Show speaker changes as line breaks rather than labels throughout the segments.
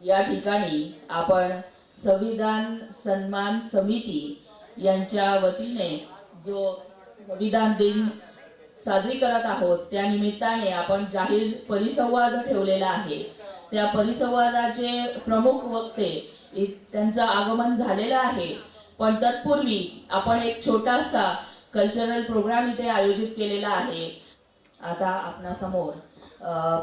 या ठिकाणी आपण संविधान सन्मान समिती यांच्या वतीने जो संविधान दिन साजरी करत आहोत त्या निमित्ताने आपण जाहीर परिसंवाद ठेवलेला आहे। त्या परिसंवादाचे प्रमुख वक्ते त्यांचं आगमन झालेलं आहे, पण तत्पूर्वी आपण एक छोटासा कल्चरल प्रोग्राम इथे आयोजित केलेला आहे। आता आपणासमोर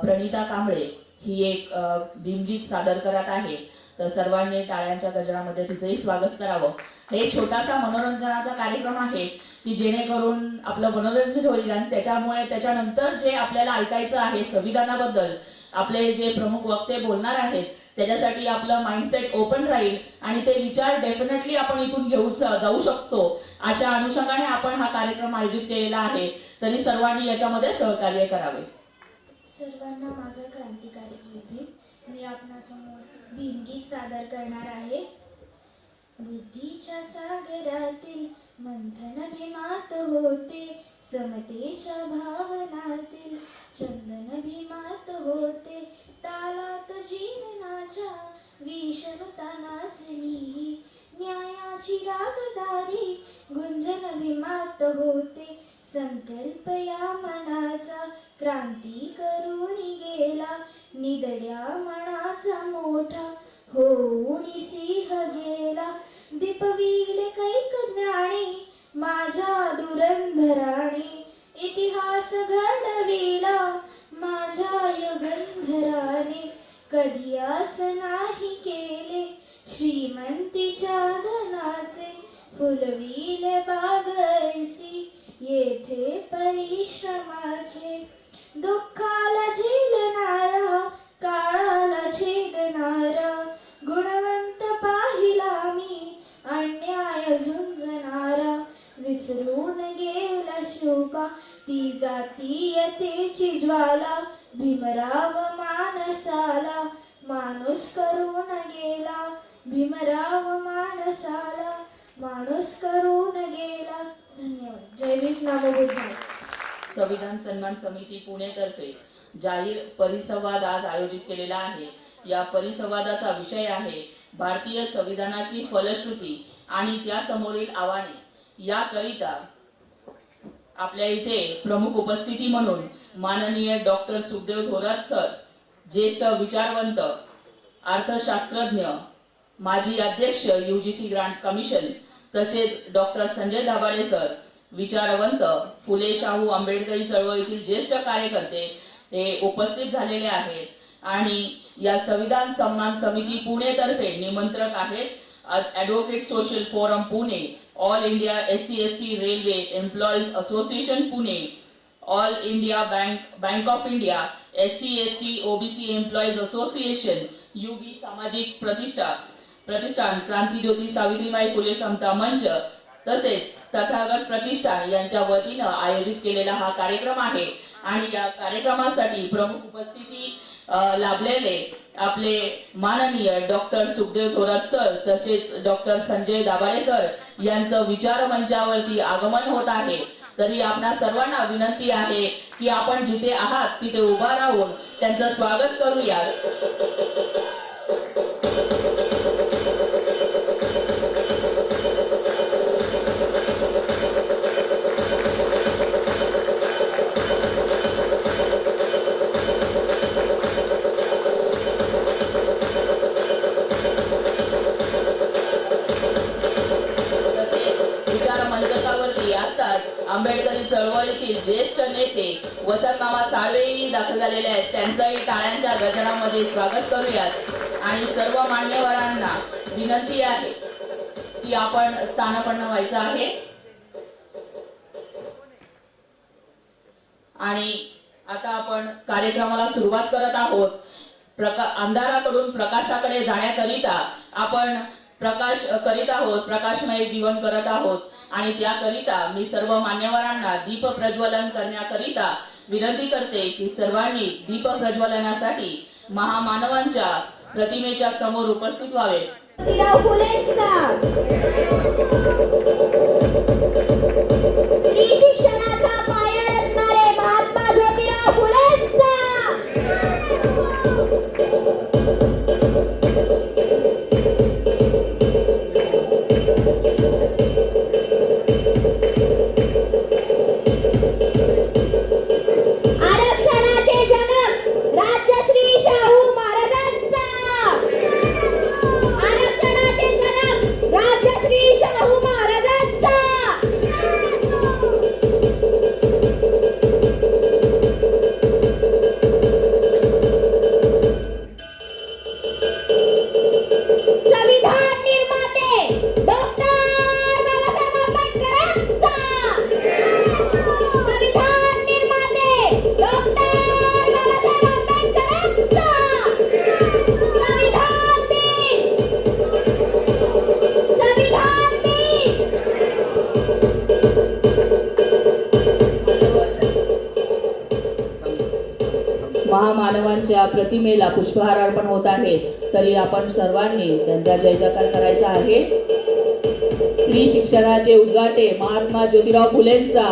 प्रणिता कांबळे ही एक भीमगीत सादर करत आहे, तर सर्वांनी टाळ्यांच्या गजरामध्ये तिचंही स्वागत करावं। हे छोटासा मनोरंजनाचा कार्यक्रम आहे की जेणेकरून आपलं मनोरंजन होईल आणि त्याच्यानंतर जे आपल्याला ऐकायचं आहे संविधानाबद्दल आपले जे प्रमुख वक्ते बोलणार आहेत त्याच्यासाठी आपलं माइंडसेट ओपन राहील आणि ते विचार डेफिनेटली आपण इथून घेऊन जाऊ शकतो अशा अनुषंगाने आपण हा कार्यक्रम आयोजित केलेला आहे। तरी सर्वांनी याच्यामध्ये सहकार्य करावे।
सर्वांना माझा क्रांतिकारी जय भीम। मी आपणासमोर भीमगीत सादर करणार आहे। बुद्धीच्या सागरातील मंथन भीमात होते, समतेच्या भावनातील चंदन भीमात होते, तालात जीवनाच्या विषमता नाचली, न्यायाची रागदारी गुंजन भीमात होते, संकल्प या मनाचा क्रांती करून गेला, निदड्या मनाचा मोठा होऊन सिंह गेला, दीपविले कैक ज्ञानी माझ्या धुरंधराने, इतिहास घडविला माझ्या युगंधराने, कधी आस नाही केले श्रीमंतीच्या धनाचे, फुलविले बाग ऐसी येथे परिश्रमाचे, दुःखाला झेलणारा काळाला छेदणारा, गुणवंत पाहिला मी अन्याय झुंजणारा, विसरून गेला शोभा ती जातीयतेची ज्वाला, भीमराव मानसाला माणूस करून गेला, भीमराव मानसाला माणूस करून गेला। धन्यवाद। जय भीम नमो बुद्धाय।
संविधान सन्मान समिती पुणे तर्फे जाहीर परिसंवाद आज आयोजित केलेला आहे। या परिसंवादाचा विषय आहे भारतीय संविधानाची फलश्रुती आणि त्यासमोरील आव्हाने। याकरिता आपल्या इथे प्रमुख उपस्थिती म्हणून माननीय डॉक्टर सुखदेव थोरात सर, ज्येष्ठ विचारवंत, अर्थशास्त्रज्ञ, माजी अध्यक्ष UGC ग्रांट कमिशन, तसेच डॉक्टर संजय दाभाडे सर, विचारवंत, फुले शाहू आंबेडकरी चळवळीतील ज्येष्ठ कार्यकर्ते हे उपस्थित झालेले आहेत। आणि या संविधान सन्मान समिती पुणे तर्फे निमंत्रक आहेत advocate social forum Pune, all India SC/ST railway employees association Pune, all India bank of India SC/ST OBC employees association, युगी सामाजिक प्रतिष्ठान, क्रांतिज्योती सावित्रीबाई फुले समता मंच, तसेच तथागत प्रतिष्ठान यांच्या वतीनं आयोजित केलेला हा कार्यक्रम आहे। आणि या कार्यक्रमासाठी प्रमुख उपस्थिती लाभलेले आपले माननीय डॉक्टर सुखदेव थोरात सर तसेच डॉक्टर संजय दाभाडे सर यांचं विचार मंचावरती आगमन होत आहे। तरी आपणा सर्वांना विनंती आहे की आपण जिथे आहात तिथे उभा राहून त्यांचं स्वागत करूया। आंबेडकरी चळवळीतील ज्येष्ठ नेते वसंतमामा साळवेही दाखल झालेले आहेत, त्यांचंही टाळ्यांच्या गजरामध्ये स्वागत करूयात। आणि सर्व मान्यवरांना विनंती आहे की आपण स्थानापन्न व्हायचं आहे। आणि आता आपण कार्यक्रमाला सुरुवात करत आहोत। अंधाराकडून प्रकाशाकडे जाण्याकरिता आपण प्रकाश करीत आहोत, प्रकाशमय जीवन करत आहोत। आणि त्याकरिता मी सर्व मान्यवरांना दीप प्रज्वलन करण्याकरिता विनंती करते की सर्वांनी दीप प्रज्वलनासाठी महामानवांच्या प्रतिमेच्या समोर उपस्थित व्हावे।
शिक्षणाचा पाया रचणारे महात्मा ज्योतिराव फुलेंचा
महामानवांच्या प्रतिमेला पुष्पहार अर्पण होत आहे, तरी आपण सर्वांनी त्यांचा जय जयकार करायचा आहे. स्त्री शिक्षणाचे उद्गाटे महात्मा ज्योतिराव फुलेंचा,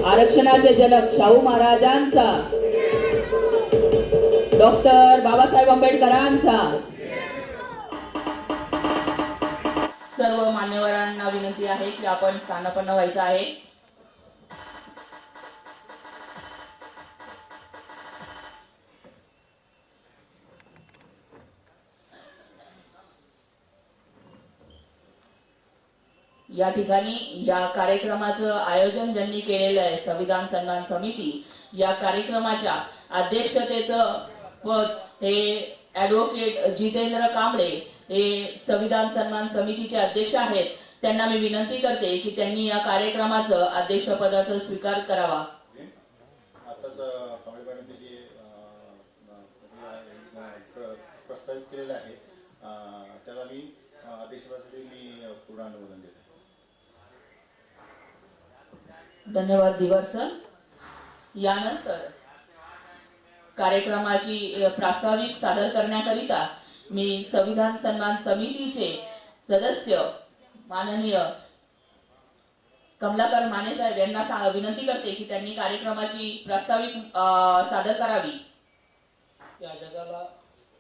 आरक्षणाचे जनक शाहू महाराजांचा, डॉक्टर बाबासाहेब आंबेडकरांचा. सर्व मान्यवरांना विनंती आहे की आपण स्थानापन्न व्हायचं आहे. या ठिकाणी या कार्यक्रमाचं आयोजन ज्यांनी केलेलं आहे संविधान सन्मान समिती, या कार्यक्रमाच्या अध्यक्षतेचं पद हे ॲडव्होकेट जितेंद्र कांबळे हे संविधान सन्मान समितीचे अध्यक्ष आहेत. त्यांना मी विनंती करते की त्यांनी या कार्यक्रमाचं अध्यक्षपदाचा स्वीकार करावा.
आताच कांबळे मॅडमने जे प्रस्तावित केलेलं आहे त्याला मी अध्यक्षपदासाठी मी पूर्ण अनुमोदन देतो.
धन्यवाद दिवार सर. यानंतर कार्यक्रमाची प्रास्ताविक सादर करण्याकरिता मी संविधान सन्मान समितीचे सदस्य माननीय कमलाकर माने साहेब यांना विनंती करते की त्यांनी कार्यक्रमाची प्रास्ताविक सादर करावी.
या जगाला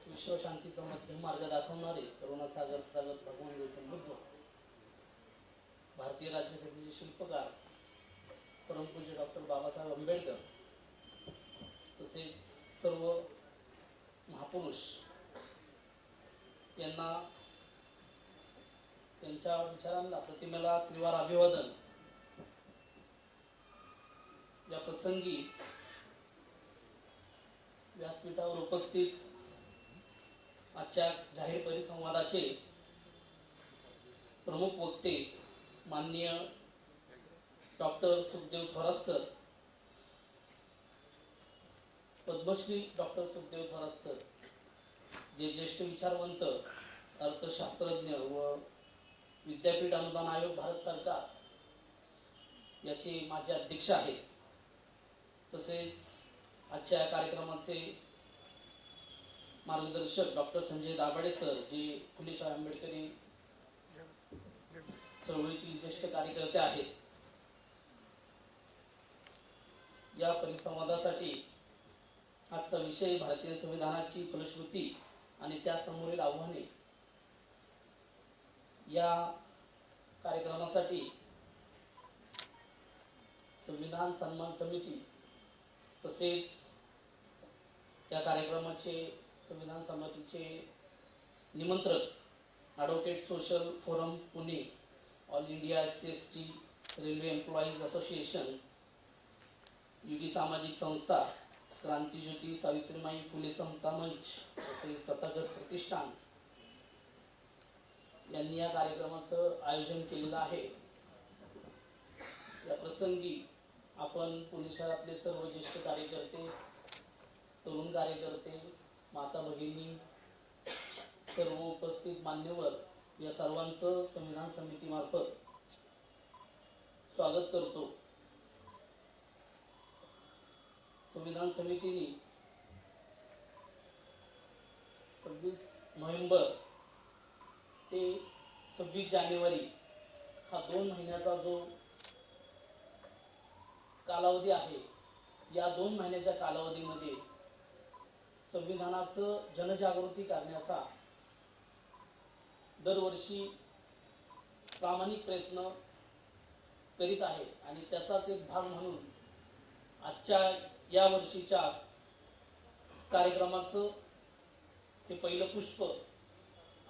विश्व शांतीचा मध्यम मार्ग दाखवणारे करुणासागर भगवान गौतम बुद्ध, भारतीय राज्यघटनेचे शिल्पकार परमपूज्य डॉक्टर बाबासाहेब आंबेडकर, तसेच सर्व महापुरुष यांना त्यांच्या विचारांना प्रतिमेला त्रिवार अभिवादन. या प्रसंगी व्यासपीठावर उपस्थित आजच्या जाहीर परिसंवादाचे प्रमुख वक्ते माननीय doctor Sukhdev Thorat sir, Padmashri doctor Sukhdev Thorat sir, जे ज्येष्ठ विचारवंत, अर्थशास्त्रज्ञ व विद्यापीठ अनुदान आयोग भारत सरकार याचे माजी अध्यक्ष आहेत. तसेच आजच्या कार्यक्रमाचे मार्गदर्शक डॉक्टर संजय दाभाडे सर, जे फुलेशाह आंबेडकरी चळवळीतील ज्येष्ठ कार्यकर्ते आहेत. या परिसंवादासाठी आजचा विषय भारतीय संविधानाची फलश्रुती आणि त्यासमोरील आव्हाने. या कार्यक्रमासाठी संविधान सन्मान समिती तसेच या कार्यक्रमाचे संविधान समितीचे निमंत्रक advocate social forum Pune, all India SC/ST railway employees association, युगी सामाजिक संस्था, क्रांतिज्योती सावित्रीबाई फुले समता मंच तसेच तथागत प्रतिष्ठान यांनी या कार्यक्रमाचं आयोजन केलेलं आहे. या प्रसंगी आपण पुणे शहरातले सर्व ज्येष्ठ कार्यकर्ते, तरुण कार्यकर्ते, माता भगिनी, सर्व उपस्थित मान्यवर या सर्वांचं संविधान समितीमार्फत स्वागत करतो. संविधान समितीने 26 नोव्हेंबर ते 26 जानेवारी हा 2 महिन्याचा जो कालावधी आहे, या 2 महिन्याच्या कालावधीमध्ये संविधानाचं जनजागृती करण्याचा दरवर्षी प्रामाणिक प्रयत्न करीत आहे. आणि त्याचाच एक भाग म्हणून आजच्या या वर्षीच्या कार्यक्रमाचं हे पहिलं पुष्प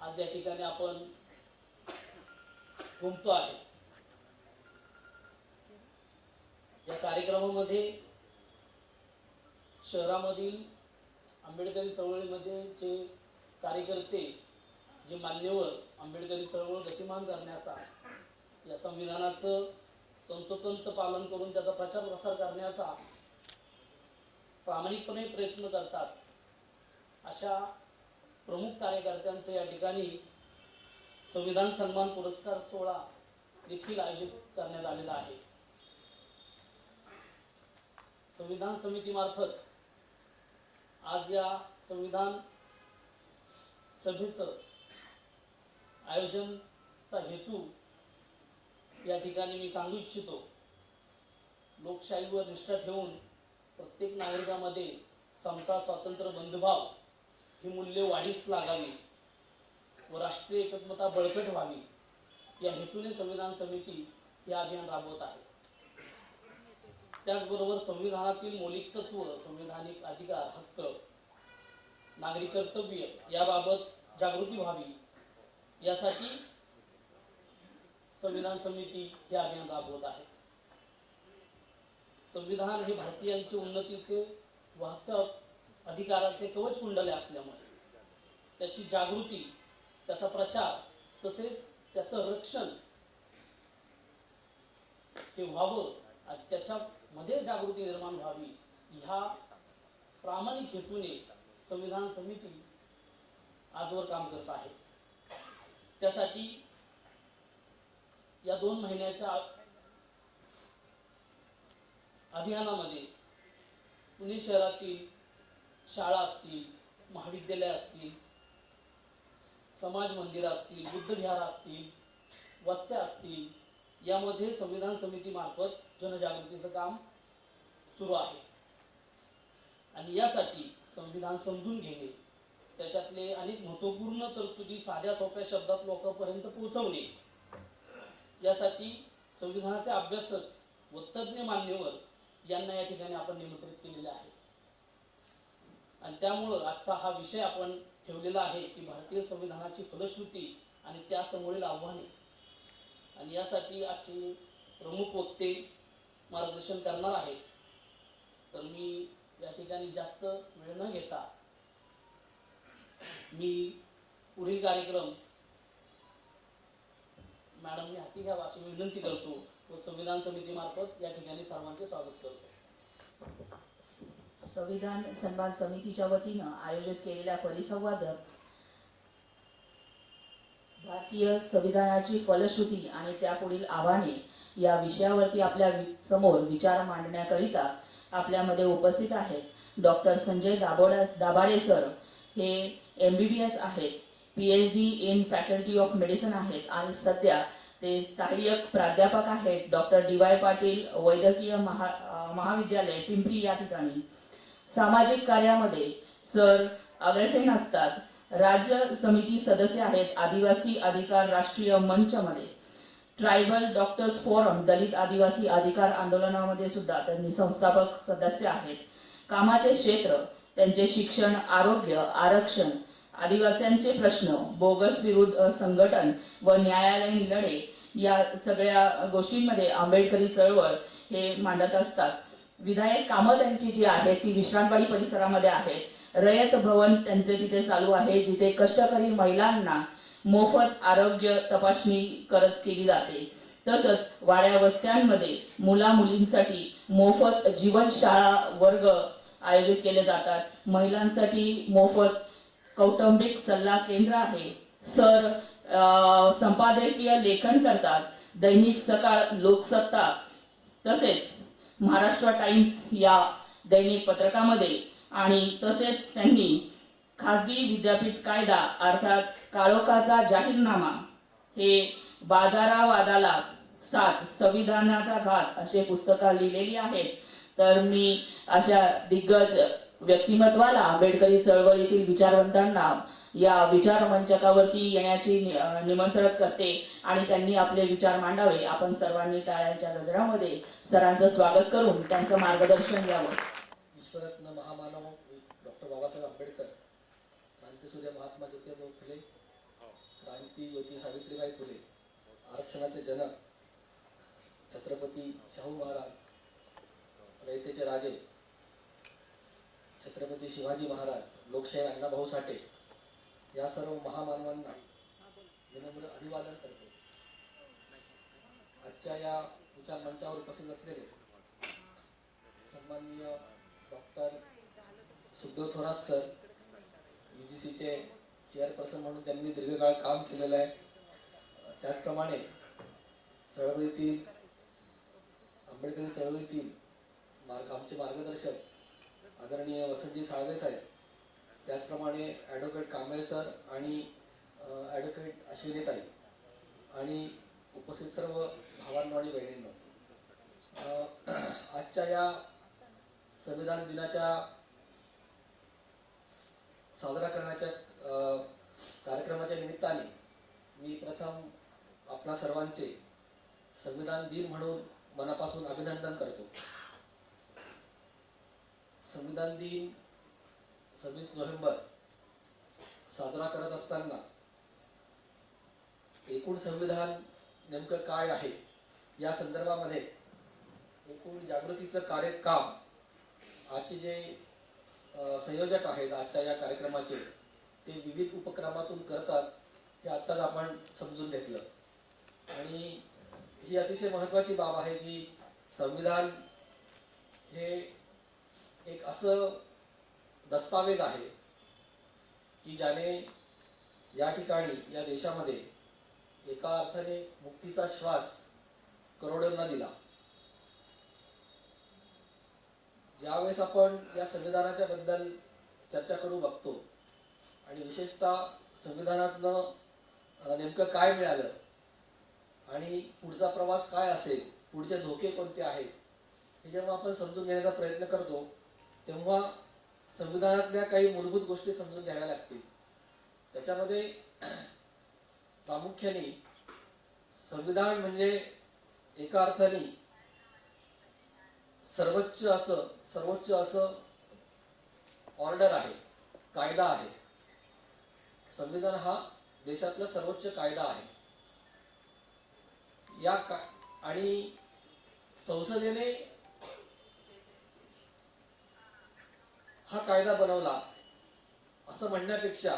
आज या ठिकाणी आपण घुमतो आहे. या कार्यक्रमामध्ये शहरामधील आंबेडकरी चळवळीमध्ये जे कार्यकर्ते, जे मान्यवर आंबेडकरी चळवळ गतिमान करण्याचा, या संविधानाचं तंतोतंत पालन करून त्याचा प्रचार प्रसार करण्याचा प्रामाणिकपणे प्रयत्न करतात, अशा प्रमुख कार्यकर्त्यांचं या ठिकाणी संविधान सन्मान पुरस्कार सोहळा देखील आयोजित करण्यात आलेला आहे. संविधान समितीमार्फत आज या संविधान सभेचं आयोजनचा हेतू या ठिकाणी मी सांगू इच्छितो. लोकशाहीवर निष्ठा ठेवून प्रत्येक नागरिकामध्ये समता, स्वातंत्र्य, बंधुभाव ही मूल्ये वाढीस लागावी व राष्ट्रीय एकात्मता बळकट व्हावी या हेतूने संविधान समिती हे अभियान राबवत आहे. त्याचबरोबर संविधानातील मौलिक तत्व, संविधानिक अधिकार, हक्क, नागरी कर्तव्य याबाबत जागृती व्हावी यासाठी संविधान समिती हे अभियान राबवत आहे. संविधान हे भारतीयांच्या उन्नतीचे व हक्क अधिकाराचे कवच कुंडले असल्यामुळे त्याची जागृती, त्याचा प्रचार तसेच त्याचं रक्षण हे व्हावं आणि त्याच्यामध्ये जागृती निर्माण व्हावी ह्या प्रामाणिक हेतूने संविधान समिती आजवर काम करत आहे. त्यासाठी या 2 महिन्याच्या अभियानामध्ये पुणे शहरातील शाळा असतील, महाविद्यालय असतील, समाज मंदिरं असतील, बुद्धविहार असतील, वस्त्या असतील, यामध्ये संविधान समितीमार्फत जनजागृतीचं काम सुरू आहे. आणि यासाठी संविधान समजून घेणे, त्याच्यातले अनेक महत्त्वपूर्ण तरतुदी साध्या सोप्या शब्दात लोकांपर्यंत पोहोचवणे यासाठी संविधानाचे अभ्यासक व तज्ज्ञ मान्यवर यांना या ठिकाणी आपण निमंत्रित केलेले आहे. आणि त्यामुळं आजचा हा विषय आपण ठेवलेला आहे की भारतीय संविधानाची फलश्रुती आणि त्यासमोरील आव्हाने. आणि यासाठी आजचे प्रमुख वक्ते मार्गदर्शन करणार आहेत. तर मी या ठिकाणी जास्त वेळ न घेता मी पुढील कार्यक्रम मॅडमने हाती घ्यावा अशी विनंती करतो व संविधान समितीमार्फत या ठिकाणी सर्वांचे स्वागत करतो.
संविधान सन्मान समितीच्या वतीनं आयोजित केलेल्या परिसंवादात भारतीय संविधानाची फलश्रुती आणि त्यापुढील आव्हाने या विषयावरती आपल्या समोर विचार मांडण्याकरिता आपल्यामध्ये उपस्थित आहेत डॉक्टर संजय दाभाडे सर. हे MBBS आहेत, PhD in faculty of medicine आहेत आणि सध्या ते सहाय्यक प्राध्यापक आहेत डॉक्टर DY पाटील वैद्यकीय महाविद्यालय पिंपरी या ठिकाणी. सामाजिक कार्यामध्ये सर अग्रेसर असतात. राज्य समिती सदस्य आहेत आदिवासी अधिकार राष्ट्रीय मंचमध्ये. ट्रायबल डॉक्टर्स फोरम दलित आदिवासी अधिकार आंदोलनामध्ये सुद्धा त्यांनी संस्थापक सदस्य आहेत. कामाचे क्षेत्र त्यांचे शिक्षण, आरोग्य, आरक्षण, आदिवासींचे प्रश्न, बोगस विरुद्ध संघटन व न्यायालयीन लढे या सगळ्या गोष्टींमध्ये आंबेडकरी चळवळ हे मांडत असतात. विधायक कामं त्यांची जी आहेत ती विश्रामबाडी परिसरामध्ये आहेत. रयत भवन त्यांचे तिथे चालू आहे जिथे कष्टकरी महिलांना मोफत आरोग्य तपासणी केली जाते. तसंच वाड्या वस्त्यांमध्ये मुला मुलींसाठी मोफत जीवनशाळा वर्ग आयोजित केले जातात. महिलांसाठी मोफत कौटुंबिक सल्ला केंद्र आहे. सर संपादकीय लेखन करतात. दैनिक सकाळ, लोकसत्ता तसेच महाराष्ट्र टाइम्स या दैनिक पत्रकामध्ये आणि तसेच त्यांनी खासगी विद्यापीठ कायदा अर्थात काळोखाचा जाहीरनामा, हे बाजारावादाला साथ, संविधानाचा घात असे पुस्तकं लिहिलेली आहेत. तर मी अशा दिग्गज व्यक्तिमत्वाला आंबेडकरी चळवळीतील विचारवंतांना या विचार मंचकावरती येण्याची निमंत्रण करते आणि त्यांनी आपले विचार मांडावे. आपण सर्वांनी टाळ्यांच्या गजरामध्ये सरांचं स्वागत करून त्यांचं मार्गदर्शन घ्यावं.
विश्वरत्न महामानव डॉक्टर बाबासाहेब आंबेडकर, क्रांतीसूर्य महात्मा ज्योतिराव फुले, क्रांती ज्योती सावित्रीबाई फुले, आरक्षणाचे जनक छत्रपती शाहू महाराज, रयतेचे राजे छत्रपती शिवाजी महाराज, लोकशाहीर अण्णाभाऊ साठे या सर्व महामानवांना विनम्र अभिवादन करतो. आजच्या या विचार मंचावर उपस्थित असलेले सन्माननीय डॉक्टर सुखदेव थोरात सर, UGCचे चेअरपर्सन म्हणून त्यांनी दीर्घकाळ काम केलेलं आहे. त्याचप्रमाणे चळवळीतील आंबेडकरी चळवळीतील आमचे मार्गदर्शक आदरणीय वसंतजी साळवे साहेब, त्याचप्रमाणे ॲडव्होकेट कांबळे सर आणि ॲडव्होकेट अश्विनीताई आणि उपस्थित सर्व भावांनो आणि बहिणींनो, आजच्या या संविधान दिनाच्या साजरा करण्याच्या कार्यक्रमाच्या निमित्ताने मी प्रथम आपणा सर्वांचे संविधान दिन म्हणून मनापासून अभिनंदन करतो. संविधान दिन 26 नोव्हेंबर साजरा करत असताना एकूण संविधान नेमकं काय आहे या संदर्भामध्ये एकूण जागृतीचं काम आजचे जे संयोजक आहेत आजच्या या कार्यक्रमाचे, ते विविध उपक्रमातून करतात हे आत्ताच आपण समजून घेतलं. आणि ही अतिशय महत्त्वाची बाब आहे की संविधान हे एक असं दस्तावेज आहे की ज्याने या ठिकाणी या देशामध्ये एका अर्थाने मुक्तीचा श्वास करोडोंना दिला. ज्यावेळेस आपण या संविधानाच्या बद्दल चर्चा करू बघतो आणि विशेषतः संविधानातनं नेमकं काय मिळालं आणि पुढचा प्रवास काय असेल, पुढचे धोके कोणते आहेत, हे जेव्हा आपण समजून घेण्याचा प्रयत्न करतो तेव्हा संविधानातल्या काही मूलभूत गोष्टी समजून घ्याव्या लागतील. त्याच्यामध्ये प्रामुख्याने संविधान म्हणजे एका अर्थाने सर्वोच्च असं ऑर्डर आहे, कायदा आहे. संविधान हा देशातला सर्वोच्च कायदा आहे. आणि संसदेने हा कायदा बनवला असं म्हणण्यापेक्षा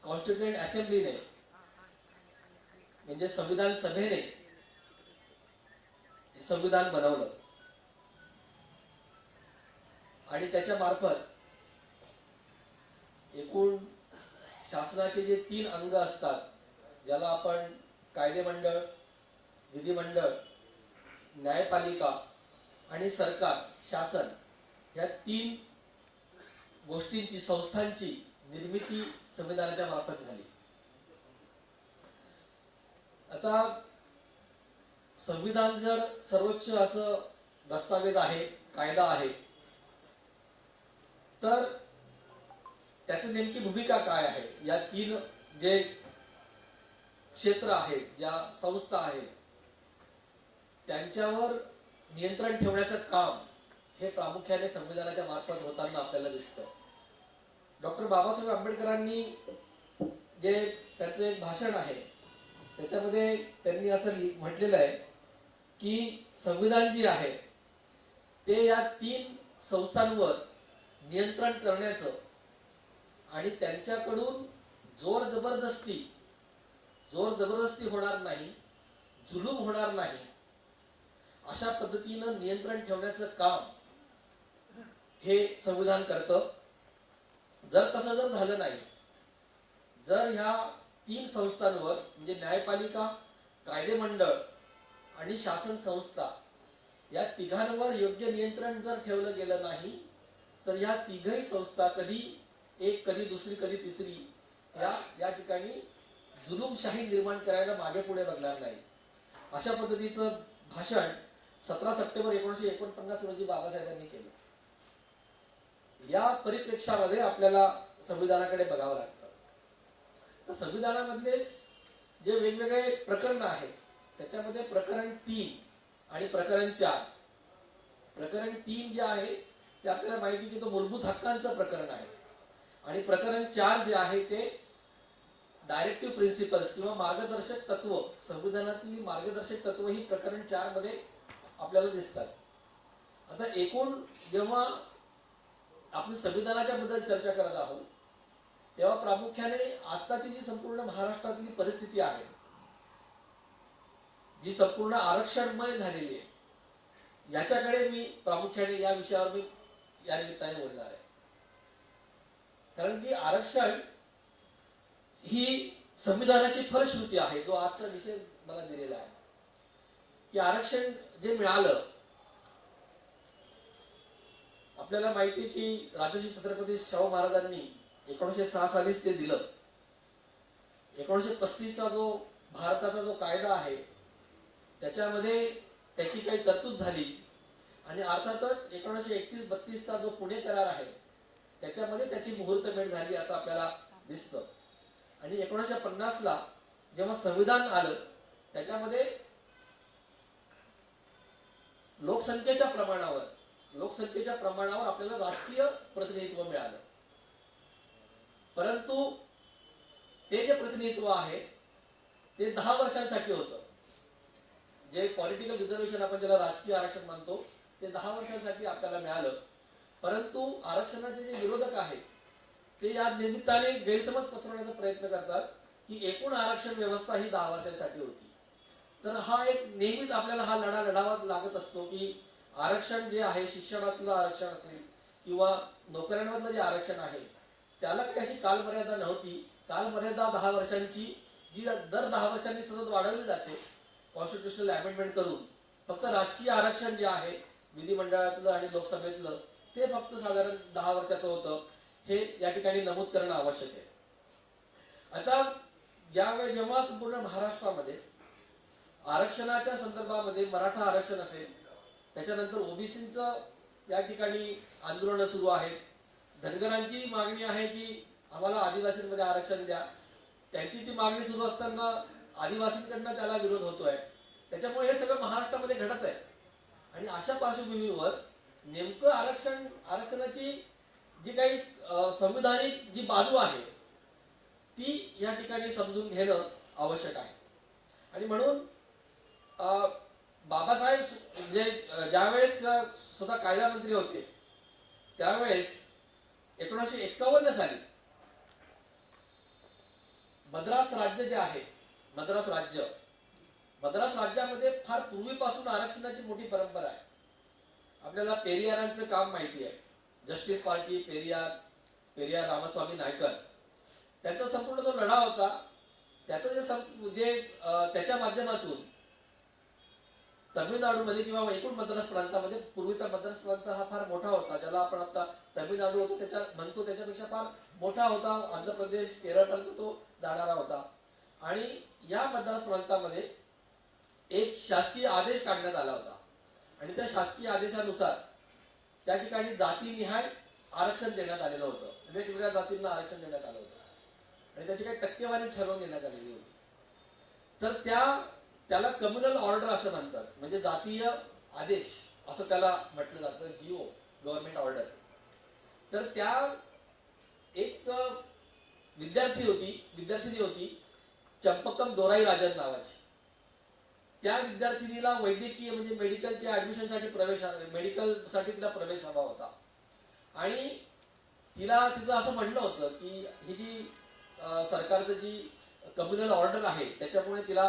कॉन्स्टिट्युएंट असेंब्लीने म्हणजे संविधान सभेने संविधान बनवलं आणि त्याच्या मार्फत एकूण शासनाचे जे 3 अंग असतात, ज्याला आपण कायदेमंडळ, विधिमंडळ, न्यायपालिका आणि सरकार, शासन, या 3 गोष्टींची, संस्थांची निर्मिती संविधानाच्या मार्फत झाली. आता संविधान जर सर्वोच्च असं दस्तावेज आहे, कायदा आहे, तर त्याची नेमकी भूमिका काय आहे? या 3 जे क्षेत्र आहेत, ज्या संस्था आहेत, त्यांच्यावर नियंत्रण ठेवण्याचं काम हे प्रामुख्याने संविधानाच्या मार्फत होताना आपल्याला दिसतं. डॉक्टर बाबासाहेब आंबेडकरांनी जे त्यांचं एक भाषण आहे त्याच्यामध्ये त्यांनी असं म्हटलेलं आहे की संविधान जे आहे ते या 3 संस्थांवर नियंत्रण करण्याचं आणि त्यांच्याकडून जोर जबरदस्ती होणार नाही, जुलूम होणार नाही, अशा पद्धतीनं नियंत्रण ठेवण्याचं काम हे संविधान करतं. जर तसं झालं नाही, जर ह्या 3 संस्थांवर म्हणजे न्यायपालिका, कायदेमंडळ आणि शासन संस्था या तिघांवर योग्य नियंत्रण जर ठेवलं गेलं नाही, तर या तिघही संस्था कधी एक, कधी दुसरी, कधी तिसरी या ठिकाणी जुलूमशाही निर्माण करायला मागे पुढे बघणार नाही. अशा पद्धतीचं भाषण 17 सप्टेंबर 1949 रोजी बाबासाहेबांनी केलं. या परिप्रेक्षामध्ये आपल्याला संविधानाकडे बघावं लागतं. तर संविधानामधलेच जे वेगवेगळे प्रकरण आहेत त्याच्यामध्ये प्रकरण 3 आणि प्रकरण 4. प्रकरण 3 जे आहे ते आपल्याला माहिती की तो मूलभूत हक्कांचं प्रकरण आहे आणि प्रकरण 4 जे आहे ते डायरेक्टिव्ह प्रिन्सिपल्स किंवा मार्गदर्शक तत्व, संविधानातली मार्गदर्शक तत्व ही प्रकरण 4 मध्ये आपल्याला दिसतात. आता एकूण जेव्हा आपण संविधानाच्या बद्दल चर्चा करत आहोत तेव्हा प्रामुख्याने आताची जी संपूर्ण महाराष्ट्रातली परिस्थिती आहे, जी संपूर्ण आरक्षणमय झालेली आहे, याच्याकडे मी प्रामुख्याने या विषयावर मी या निमित्ताने बोलणार आहे. कारण की आरक्षण ही संविधानाची फलश्रुती आहे, जो आजचा विषय मला दिलेला आहे की आरक्षण जे मिळालं आपल्याला माहिती आहे की राजर्षी छत्रपती शाहू महाराजांनी 1906 सालीच ते दिलं. 1935चा जो भारताचा जो कायदा आहे त्याच्यामध्ये त्याची काही तरतूद झाली आणि अर्थातच 1931-32चा जो पुणे करार आहे त्याच्यामध्ये त्याची मुहूर्तमेढ झाली असं आपल्याला दिसतं. आणि 1950ला जेव्हा संविधान आलं त्याच्यामध्ये लोकसंख्येच्या प्रमाणावर आपल्याला राजकीय प्रतिनिधित्व मिळालं. परंतु ते जे प्रतिनिधित्व आहे ते 10 वर्षांसाठी होतं. जे पॉलिटिकल रिझर्वेशन आपण ज्याला राजकीय आरक्षण मानतो ते 10 वर्षांसाठी आपल्याला मिळालं. परंतु आरक्षणाचे जे विरोधक आहेत ते या निमित्ताने गैरसमज पसरवण्याचा प्रयत्न करतात की एकूण आरक्षण व्यवस्था ही 10 वर्षांसाठी होती. तर हा एक नेहमीच आपल्याला हा लढा लढावा लागत असतो की आरक्षण जे आहे शिक्षणातलं आरक्षण असेल किंवा नोकऱ्यांमधलं जे आरक्षण आहे त्याला काही अशी कालमर्यादा नव्हती. कालमर्यादा 10 वर्षांची जी दर 10 वर्षांनी सतत वाढवली जाते कॉन्स्टिट्युशनल अमेंडमेंट करून. फक्त राजकीय आरक्षण जे आहे विधिमंडळातलं आणि लोकसभेतलं ते फक्त साधारण 10 वर्षाचं होतं. हे या ठिकाणी नमूद करणं आवश्यक आहे. आता जेव्हा संपूर्ण महाराष्ट्रामध्ये आरक्षणाच्या संदर्भामध्ये मराठा आरक्षण असेल त्याच्यानंतर ओबीसीचं या ठिकाणी आंदोलन सुरू आहे. धनगरांची मागणी आहे की आम्हाला आदिवासींमध्ये आरक्षण द्या. त्यांची ती मागणी सुरू असताना आदिवासींकडनं त्याला विरोध होतोय. त्याच्यामुळे हे सगळं महाराष्ट्रामध्ये घडत आहे. आणि अशा पार्श्वभूमीवर नेमकं आरक्षणाची जी काही संविधानिक जी बाजू आहे ती या ठिकाणी समजून घेणं आवश्यक आहे. आणि म्हणून बाबासाहेब जे ज्यावेळेस स्वतः कायदा मंत्री होते त्यावेळेस 1951 साली मद्रास राज्य जे आहे मद्रास राज्यामध्ये फार पूर्वीपासून आरक्षणाची मोठी परंपरा आहे. आपल्याला पेरियारांचं काम माहिती आहे. जस्टिस पार्टी पेरियार रामस्वामी नायकर त्यांचा संपूर्ण जो लढा होता त्याचं जे त्याच्या माध्यमातून तमिळनाडूमध्ये किंवा एकूण मद्रास प्रांतामध्ये पूर्वीचा मद्रास प्रांत हा फार मोठा होता. ज्याला आपण आता तमिळनाडू होतो त्याच्यापेक्षा फार मोठा होता. आंध्र प्रदेश केरळपर्यंत तो जाणारा होता. आणि या मद्रास प्रांतामध्ये एक शासकीय आदेश काढण्यात आला होता आणि त्या शासकीय आदेशानुसार त्या ठिकाणी जातीनिहाय आरक्षण देण्यात आलेलं होतं. वेगवेगळ्या जातींना आरक्षण देण्यात आलं होतं आणि त्याची काही टक्केवारी ठरवून देण्यात आलेली होती. तर त्याला कम्युनल ऑर्डर असं म्हणतात. म्हणजे जातीय आदेश असं त्याला म्हटलं जातं. जीओ गव्हर्नमेंट ऑर्डर. तर त्या एक विद्यार्थिनी होती चंपकम दोराई राजन नावाची. त्या विद्यार्थिनीला वैद्यकीय म्हणजे मेडिकलच्या ऍडमिशनसाठी मेडिकलसाठी तिला प्रवेश हवा होता. आणि तिचं असं म्हणणं होतं की ही जी सरकारचं जी कम्युनल ऑर्डर आहे त्याच्यामुळे तिला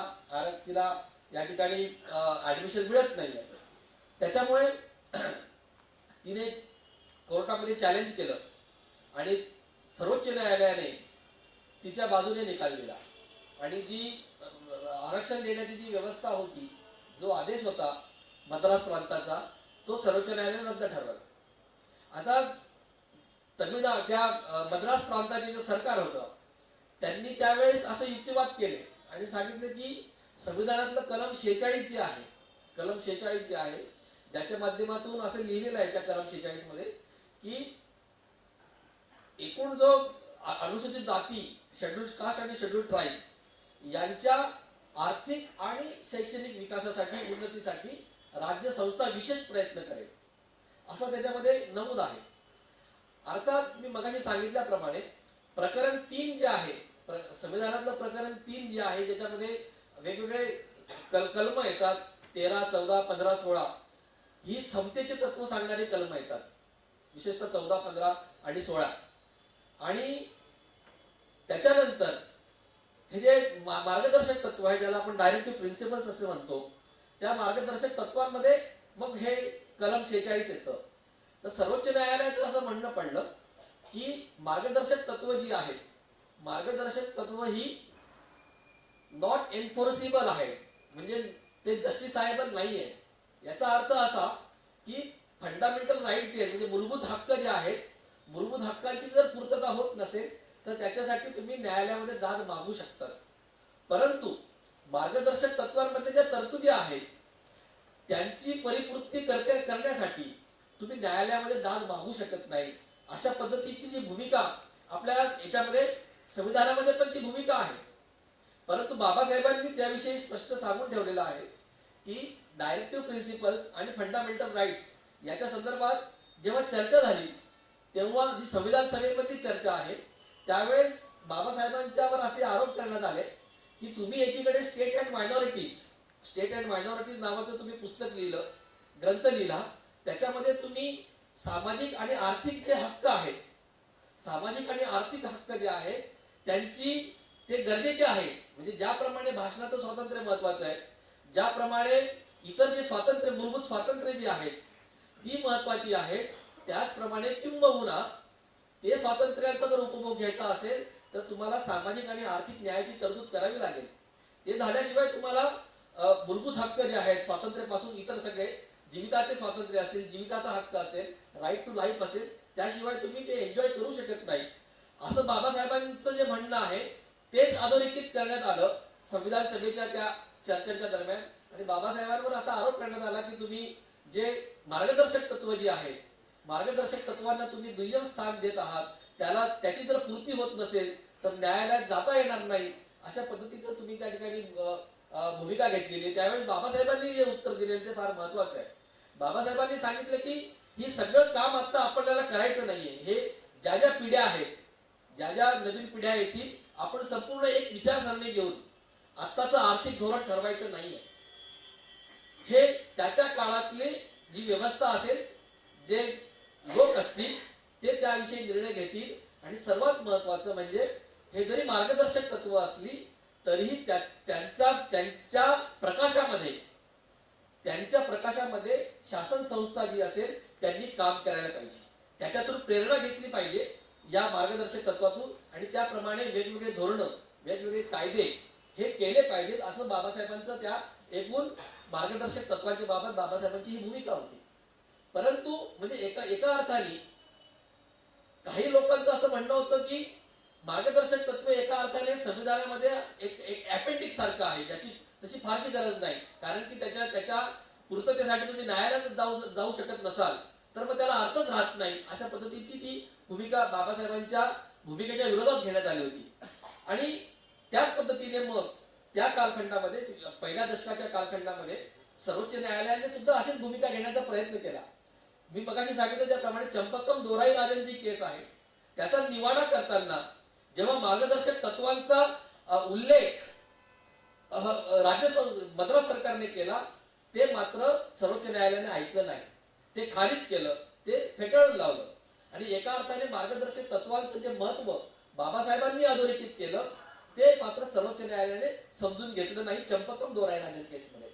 या ठिकाणी ऍडमिशन मिळत नाहीये. त्याच्यामुळे तिने कोर्टामध्ये चॅलेंज केलं आणि सर्वोच्च न्यायालयाने तिच्या बाजूने निकाल दिला. आणि जी आरक्षण देण्याची जी व्यवस्था होती जो आदेश होता मद्रास प्रांताचा तो सर्वोच्च न्यायालयाने रद्द ठरवला. आता त्या मद्रास प्रांताचे जे सरकार होतं त्यांनी त्यावेळेस असं युक्तिवाद केले आणि सांगितले की संविधानातलं कलम 46 जे आहे ज्याच्या माध्यमातून असं लिहिलेलं आहे त्या कलम 46 मध्ये की एकूण जो अनुसूचित जाती शेड्यूल्ड कास्ट आणि शेड्यूल्ड ट्राईब यांच्या आर्थिक आणि शैक्षणिक विकासासाठी उन्नतीसाठी राज्य संस्था विशेष प्रयत्न करेल असं त्याच्यामध्ये नमूद आहे. अर्थात मी मगाशी सांगितल्याप्रमाणे प्रकरण 3 जे आहे संविधानातलं प्रकरण 3 जे आहे ज्याच्यामध्ये वेगवेगळे कलम येतात 13, 14, 15, 16 ही समतेचे तत्व सांगणारी कलम येतात. विशेषतः 14, 15 आणि 16. आणि त्याच्यानंतर हे जे मार्गदर्शक तत्व आहे ज्याला आपण डायरेक्टिव्ह प्रिन्सिपल्स असे म्हणतो त्या मार्गदर्शक तत्वांमध्ये मग हे कलम 46 येतं. तर सर्वोच्च न्यायालयाचं असं म्हणणं पडलं की मार्गदर्शक तत्व जी आहेत मार्गदर्शक तत्व ही नॉट एन्फोर्सिबल आहे. म्हणजे ते जस्टिसायबल नाहीये. याचा अर्थ असा की फंडामेंटल राईट जे आहेत म्हणजे मूलभूत हक्क जे आहेत, मूलभूत हक्काची जर पूर्तता होत नसेल तर त्याच्यासाठी तुम्ही न्यायालयामध्ये दाद मागू शकतात. परंतु मार्गदर्शक तत्वांमध्ये ज्या तरतुदी आहेत त्यांची परिपूर्ती करण्यासाठी तुम्ही न्यायालयामध्ये दाद मागू शकत नाही. अशा पद्धतीची जी भूमिका आपल्याला याच्यामध्ये संविधानामध्ये पण ती भूमिका आहे. परंतु बाबासाहेबांनी त्याविषयी स्पष्ट सांगून ठेवलेलं आहे की डायरेक्टिव्ह प्रिन्सिपल्स आणि फंडामेंटल राईट्स याच्या संदर्भात जेव्हा चर्चा झाली तेव्हा जी संविधान सभेमधली चर्चा आहे त्यावेळेस बाबासाहेबांच्यावर असे आरोप करण्यात आले की तुम्ही एकीकडे स्टेट अँड मायनॉरिटीज नावाचं तुम्ही पुस्तक लिहिलं, ग्रंथ लिहिला, त्याच्यामध्ये तुम्ही सामाजिक आणि आर्थिक जे हक्क आहेत, सामाजिक आणि आर्थिक हक्क जे आहेत त्यांची ते गरजेचे आहे. म्हणजे ज्याप्रमाणे भाषणाचं स्वातंत्र्य महत्वाचं आहे, ज्याप्रमाणे इतर जे स्वातंत्र्य, मूलभूत स्वातंत्र्य जी आहेत ती महत्वाची आहेत, त्याचप्रमाणे किंबहुना ते स्वातंत्र्याचा जर उपभोग घ्यायचा असेल तर तुम्हाला सामाजिक आणि आर्थिक न्यायाची तरतूद करावी लागेल. ते झाल्याशिवाय तुम्हाला मूलभूत हक्क जे आहेत स्वातंत्र्यापासून इतर सगळे, जीविताचे स्वातंत्र्य असतील, जीविताचा हक्क असेल, राईट टू लाईफ असेल, त्याशिवाय तुम्ही ते एन्जॉय करू शकत नाही. असं बाबासाहेबांचं जे म्हणणं आहे तेच अधोरेखित करण्यात आलं संविधान सभेच्या त्या चर्चेच्या दरम्यान. आणि बाबासाहेबांवर असा आरोप करण्यात आला की तुम्ही जे मार्गदर्शक तत्व जी आहेत, मार्गदर्शक तत्वांना तुम्ही दुय्यम स्थान देत आहात, त्याची जर पूर्ती होत नसेल तर न्यायालयात जाता येणार नाही, अशा पद्धतीचं तुम्ही त्या ठिकाणी भूमिका घेतलेली. त्यावेळेस बाबासाहेबांनी जे उत्तर दिले ते फार महत्वाचं आहे. बाबासाहेबांनी सांगितलं की ही सगळं काम आता आपल्याला करायचं नाहीये. हे ज्या ज्या पिढ्या आहेत, ज्या ज्या नवीन पिढ्या येतील, आपण संपूर्ण एक विचारसरणी घेऊन आत्ताचं आर्थिक धोरण ठरवायचं नाहीये. हे त्या त्या काळातली जी व्यवस्था असेल, जे लोक असतील ते त्याविषयी निर्णय घेतील. आणि सर्वात महत्वाचं म्हणजे हे जरी मार्गदर्शक तत्व असली तरीही त्यांच्या प्रकाशामध्ये शासन संस्था जी असेल त्यांनी काम करायला पाहिजे, त्याच्यातून प्रेरणा घेतली पाहिजे या मार्गदर्शक तत्वातून, आणि त्याप्रमाणे वेगवेगळे धोरणं, वेगवेगळे कायदे हे केले पाहिजेत, असं बाबासाहेबांचं त्या एकूण मार्गदर्शक तत्वांच्या बाबत बाबासाहेबांची ही भूमिका होती. परंतु म्हणजे एका अर्थाने काही लोकांचं असं म्हणणं होतं की मार्गदर्शक तत्व एका अर्थाने संविधानामध्ये एक अपेंडिक्स सारखं आहे, ज्याची तशी फारची गरज नाही. कारण की त्याच्या पूर्ततेसाठी तुम्ही न्यायालयात जाऊ शकत नसाल तर मग त्याला अर्थच राहत नाही. अशा पद्धतीची ती भूमिका बाबासाहेबांच्या भूमिकेच्या विरोधात घेण्यात आली होती. आणि त्याच पद्धतीने मग त्या कालखंडामध्ये, पहिल्या दशकाच्या कालखंडामध्ये सर्वोच्च न्यायालयाने सुद्धा अशीच भूमिका घेण्याचा प्रयत्न केला. मी मगाशी सांगितलं त्याप्रमाणे चंपकम दोराई राजन जी केस आहे त्याचा निवाडा करताना जेव्हा मार्गदर्शक तत्वांचा उल्लेख मद्रास सरकारने केला, ते मात्र सर्वोच्च न्यायालयाने ऐकलं नाही, ते खारिज केलं, ते फेटाळून लावलं. आणि एका अर्थाने मार्गदर्शक तत्वांचं जे महत्व बाबासाहेबांनी अधोरेखित केलं ते मात्र सर्वोच्च न्यायालयाने समजून घेतलं नाही चंपकम दोराई राजन केसमध्ये.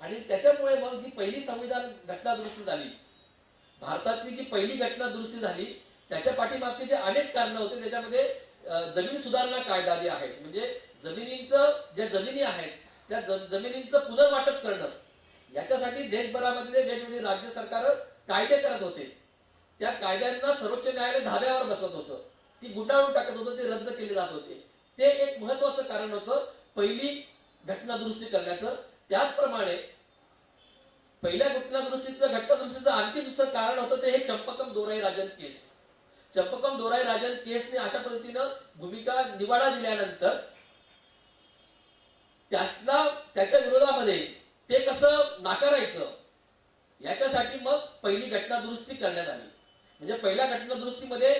आणि त्याच्यामुळे मग जी पहिली संविधान घटना दुरुस्ती झाली, भारतातली जी पहिली घटना दुरुस्ती झाली, त्याच्या पाठीमागचे जे अनेक कारण होते, त्याच्यामध्ये जमीन सुधारणा कायदा जे आहे, म्हणजे ज्या जमिनी आहेत त्या जमिनींचं पुनर्वाटप करणं, याच्यासाठी देशभरामधले वेगवेगळी राज्य सरकार कायदे करत होते. त्या कायद्यांना सर्वोच्च न्यायालय धाब्यावर बसवत होतं, ती गुंडाळून टाकत होतं, ते रद्द केले जात होते. ते एक महत्वाचं कारण होतं पहिली घटना दुरुस्ती करण्याचं. त्याचप्रमाणे पहिल्या घटना दुरुस्तीचं आणखी दुसरं कारण होतं ते हे चंपकम दोराई राजन केस. चंपकम दोराई राजन केसने अशा पद्धतीनं भूमिका निवाडा दिल्यानंतर त्याच्या विरोधामध्ये ते कसं नाकारायचं याच्यासाठी मग पहिली घटना दुरुस्ती करण्यात आली. म्हणजे पहिल्या घटना दुरुस्तीमध्ये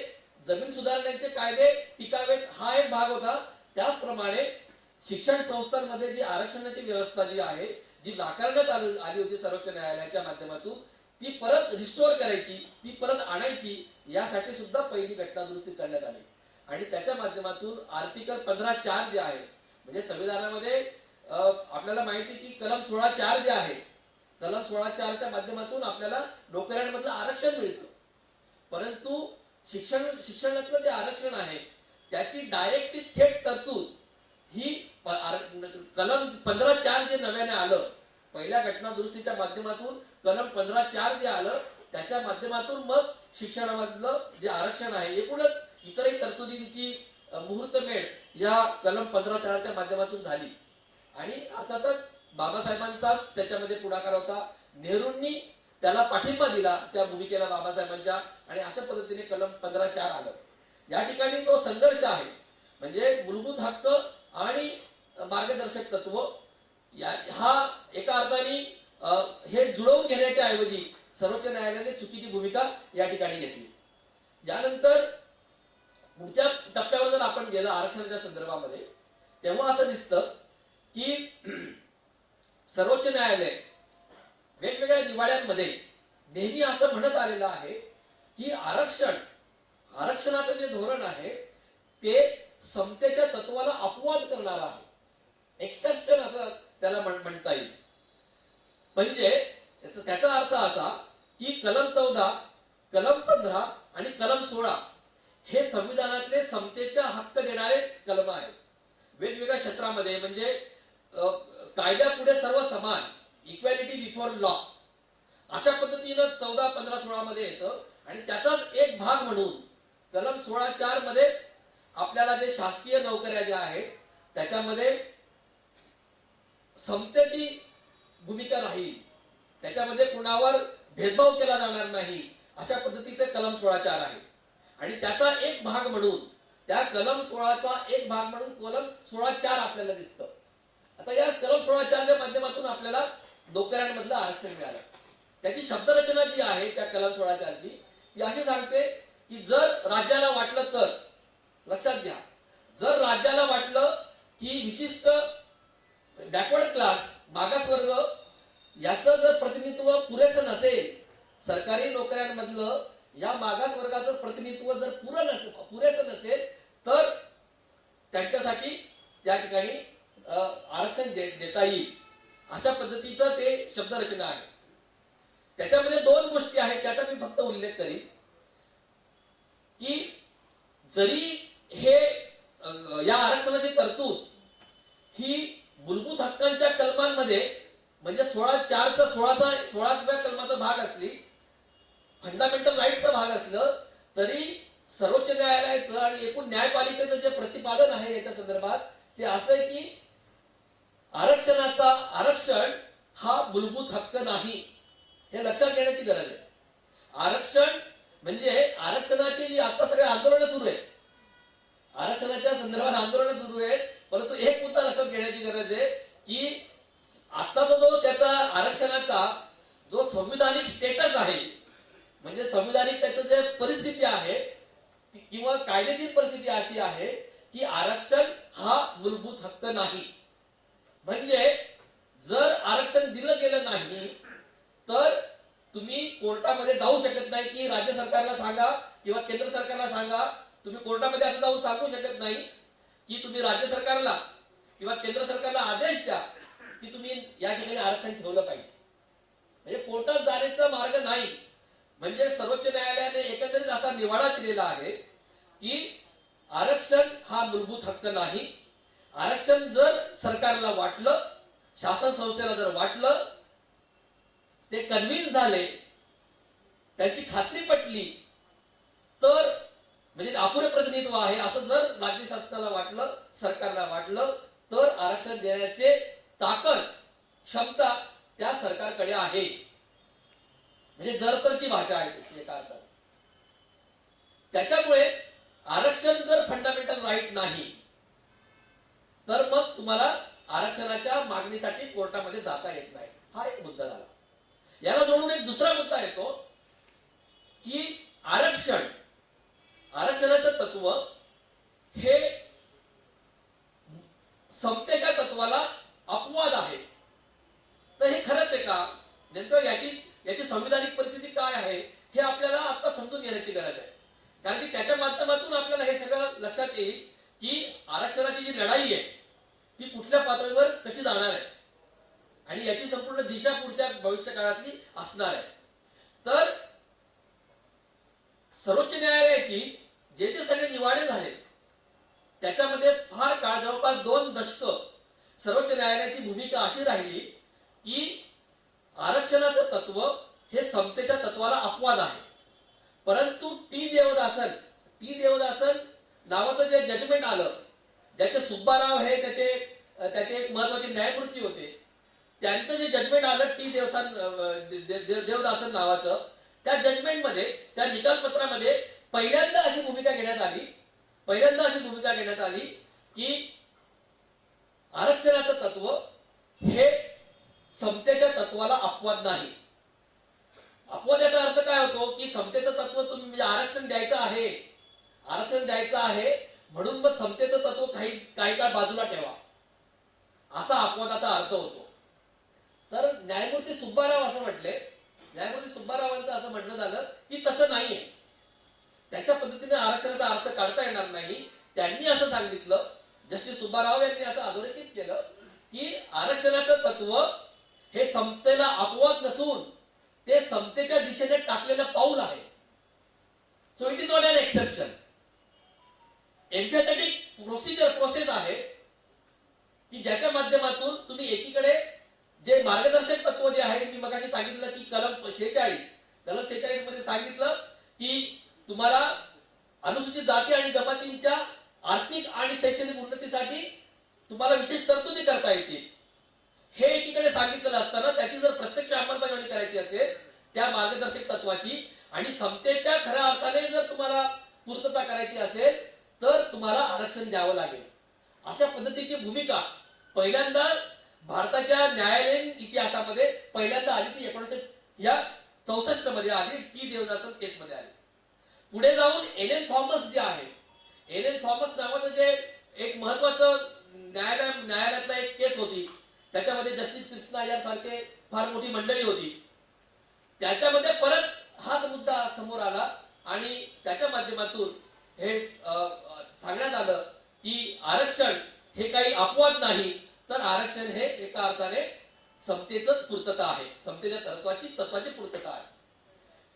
जमीन सुधारण्याचे कायदे टिकावेत हा एक भाग होता. त्याचप्रमाणे शिक्षण संस्थांमध्ये जी आरक्षणाची व्यवस्था जी आहे, जी नाकारण्यात आली होती सर्वोच्च न्यायालयाच्या माध्यमातून, ती परत रिस्टोअर करायची, ती परत आणायची, यासाठी सुद्धा पहिली घटना दुरुस्ती करण्यात आली. आणि त्याच्या माध्यमातून आर्टिकल 15(4) जे आहे, म्हणजे संविधानामध्ये आपल्याला माहिती की कलम 16(4) जे आहे, कलम 16(4) माध्यमातून आपल्याला नोकऱ्यांमधलं आरक्षण मिळतं. परंतु शिक्षणातलं जे आरक्षण आहे त्याची डायरेक्टली थेट तरतूद ही कलम 15(4) जे नव्याने आलं, पहिल्या घटना दुरुस्तीच्या माध्यमातून कलम 15(4) जे आलं त्याच्या माध्यमातून मग शिक्षणामधलं जे आरक्षण आहे, एकूणच इतरही तरतुदींची मुहूर्तमेढ या कलम 15(4) माध्यमातून झाली. आणि अर्थातच बाबासाहेबांचाच त्याच्यामध्ये पुढाकार होता. नेहरूंनी त्याला पाठिंबा दिला त्या भूमिकेला बाबासाहेबांच्या, आणि अशा पद्धतीने कलम 15(4) आलं. या ठिकाणी तो संघर्ष आहे, म्हणजे मूलभूत हक्क आणि मार्गदर्शक तत्व हा एका अर्थाने हे जुळवून घेण्याच्या ऐवजी सर्वोच्च न्यायालयाने चुकीची भूमिका या ठिकाणी घेतली. यानंतर पुढच्या टप्प्यावर जर आपण गेलो आरक्षणाच्या संदर्भामध्ये, तेव्हा असं दिसतं की सर्वोच्च न्यायालय वेगवेगळ्या निवाड्यांमध्ये नेहमी असं म्हणत आलेलं आहे की आरक्षणाचं जे धोरण आहे ते समतेच्या तत्वाला अपवाद करणारं आहे. एक्सेप्शन असं त्याला म्हणता येईल. म्हणजे त्याचा अर्थ असा की कलम 14, कलम 15 आणि कलम 16 हे संविधानातले समतेचा हक्क देणारे कलम आहेत. वेगवेगळ्या क्षेत्रामध्ये, म्हणजे कायद्यापुढे सर्व समान, इक्वॅलिटी बिफोर लॉ, अशा पद्धतीनं 14, 15, 16 मध्ये येतं. आणि त्याचाच एक भाग म्हणून कलम 16(4) मध्ये आपल्याला जे शासकीय नोकऱ्या ज्या आहेत त्याच्यामध्ये समतेची भूमिका राहील, त्याच्यामध्ये कुणावर भेदभाव केला जाणार नाही, अशा पद्धतीचे कलम 16(4) आहे. आणि त्याचा एक भाग म्हणून, त्या कलम 16चा एक भाग म्हणून कलम 16(4) आपल्याला दिसतं. आता या कलम 16(4) माध्यमातून आपल्याला नोकऱ्यांमधलं आरक्षण मिळालं. त्याची शब्दरचना जी आहे त्या कलम 16(4) ती अशी सांगते की जर राज्याला वाटलं तर, लक्षात घ्या, जर राज्याला वाटलं की विशिष्ट बॅकवर्ड क्लास, मागासवर्ग याचं जर प्रतिनिधित्व पुरेसं नसेल, सरकारी नोकऱ्यांमधलं या मागासवर्गाचं प्रतिनिधित्व जर पुरेसं नसेल, तर त्यांच्यासाठी त्या ठिकाणी आरक्षण देता येईल. अशा पद्धतीचं ते शब्दरचना आहे. त्याच्यामध्ये दोन गोष्टी आहेत, त्याचा मी फक्त उल्लेख करीन की जरी हे या आरक्षणाची तरतूद ही मूलभूत हक्कांच्या कलमांमध्ये, म्हणजे 16(4) 16व्या कलमाचा भाग असली, फंडामेंटल राईट्सचा भाग असलं, तरी सर्वोच्च न्यायालयाचं आणि एकूण न्यायपालिकेचं जे प्रतिपादन आहे याच्या संदर्भात ते असं आहे की आरक्षण हा मूलभूत हक्क नाही, हे लक्षात घेण्याची गरज आहे. आरक्षण म्हणजे आरक्षणाची जी आता सगळे आंदोलनं सुरू आहेत, आरक्षणाच्या संदर्भात आंदोलनं सुरू आहेत, परंतु एक मुद्दा लक्षात घेण्याची गरज आहे की आताचा जो त्याचा आरक्षणाचा जो संविधानिक स्टेटस आहे, म्हणजे संविधानिक त्याचं जे परिस्थिती आहे किंवा कायदेशीर परिस्थिती अशी आहे की आरक्षण हा मूलभूत हक्क नाही. म्हणजे जर आरक्षण दिलं गेलं नाही तर तुम्ही कोर्टामध्ये जाऊ शकत नाही की राज्य सरकारला सांगा किंवा केंद्र सरकारला सांगा. तुम्ही कोर्टामध्ये असं जाऊन सांगू शकत नाही की तुम्ही राज्य सरकारला किंवा केंद्र सरकारला आदेश द्या की तुम्ही या ठिकाणी आरक्षण ठेवलं पाहिजे. म्हणजे कोर्टात जाण्याचा मार्ग नाही. म्हणजे सर्वोच्च न्यायालयाने एकंदरीत असा निवाडा दिलेला आहे की आरक्षण हा मूलभूत हक्क नाही. आरक्षण जर सरकारला वाटलं, शासन संस्थेला जर वाटलं, ते कन्व्हिन्स झाले, त्यांची खात्री पटली, तर म्हणजे अपुरे प्रतिनिधित्व आहे असं जर राज्य शासनाला वाटलं, सरकारला वाटलं, तर आरक्षण देण्याचे ताकद, क्षमता त्या सरकारकडे आहे. म्हणजे जरतरची भाषा आहे तशी एका अर्थात. त्याच्यामुळे आरक्षण जर फंडामेंटल राईट नाही तर मग तुम्हाला आरक्षणाच्या मागणीसाठी कोर्टामध्ये जाता येत नाही. हा एक मुद्दा झाला. याला जोडून एक दुसरा मुद्दा येतो की आरक्षणाचं तत्व हे समतेच्या तत्वाला अपवाद आहे. तर हे खरंच आहे का? नेमकं याची संविधानिक परिस्थिती काय आहे हे आपल्याला आता समजून घेण्याची गरज आहे. कारण की त्याच्या माध्यमातून आपल्याला हे सगळं लक्षात येईल की आरक्षणाची जी लढाई आहे ती कुठल्या पातळीवर कशी जाणार आहे आणि याची संपूर्ण दिशा पुढच्या भविष्य काळातली असणार आहे. तर सर्वोच्च न्यायालयाची जे सगळे निवाडे झाले त्याच्यामध्ये फार काळ, जवळपास 2 दशक सर्वोच्च न्यायालयाची भूमिका अशी राहिली की आरक्षणाचं तत्व हे समतेच्या तत्वाला अपवाद आहे. परंतु टी देवदासन नावाचं जे जजमेंट आलं, ज्याचे सुब्बाराव हे त्याचे एक महत्वाचे न्यायमूर्ती होते, त्यांचं जे जजमेंट आलं टी देवदासन नावाचं, त्या जजमेंटमध्ये, त्या निकालपत्रामध्ये पहिल्यांदा अशी भूमिका घेण्यात आली की आरक्षणाचं तत्व हे समतेच्या तत्वाला अपवाद नाही. अपवाद याचा अर्थ काय होतो की समतेचं तत्व तुम्ही म्हणजे आरक्षण द्यायचं आहे म्हणून मग समतेचं तत्व काही काळ बाजूला ठेवा, असा अपवादाचा अर्थ होतो. तर न्यायमूर्ती सुब्बारावांचं असं म्हणणं झालं की तसं नाहीये, त्याच्या पद्धतीने आरक्षणाचा अर्थ काढता येणार नाही. त्यांनी असं सांगितलं, जस्टिस सुब्बाराव यांनी असं अधोरेखित केलं की आरक्षणाचं तत्व हे समतेला अपवाद नसून ते समतेच्या दिशेने टाकलेलं पाऊल आहे. So it is not an exception. Empathetic process आहे की ज्याच्या माध्यमातून तुम्ही एकीकडे जे मार्गदर्शक तत्व जे आहे, मी मगाशी सांगितलं की कलम 46 मध्ये सांगितलं की तुम्हाला अनुसूचित जाती आणि जमातींच्या आर्थिक आणि शैक्षणिक उन्नतीसाठी तुम्हाला विशेष तरतुदी करता येतील. हे एकीकडे सांगितलेलं असताना त्याची जर प्रत्यक्ष अंमलबजावणी करायची असेल त्या मार्गदर्शक तत्वाची आणि समतेच्या खऱ्या अर्थाने जर तुम्हाला पूर्तता करायची असेल तर तुम्हाला आरक्षण द्यावं लागेल. अशा पद्धतीची भूमिका पहिल्यांदा भारताच्या न्यायालयीन इतिहासामध्ये पहिल्यांदा आली ती 1964 मध्ये आली, टी देवदासन केस मध्ये आली. पुढे जाऊन एन थॉमस जे आहे, एन थॉमस नावाचं जे एक महत्वाचं न्यायालयातला एक केस होती, त्याच्यामध्ये जस्टिस कृष्णा अय्यर सारखे फार मोठी मंडळी होती. त्याच्यामध्ये परत हाच मुद्दा समोर आला आणि त्याच्या माध्यमातून हे सांगण्यात आलं की आरक्षण हे काही अपवाद नाही, तर आरक्षण हे एका अर्थाने समतेचंच पूर्तता आहे, समतेच्या तत्वाची पूर्तता आहे.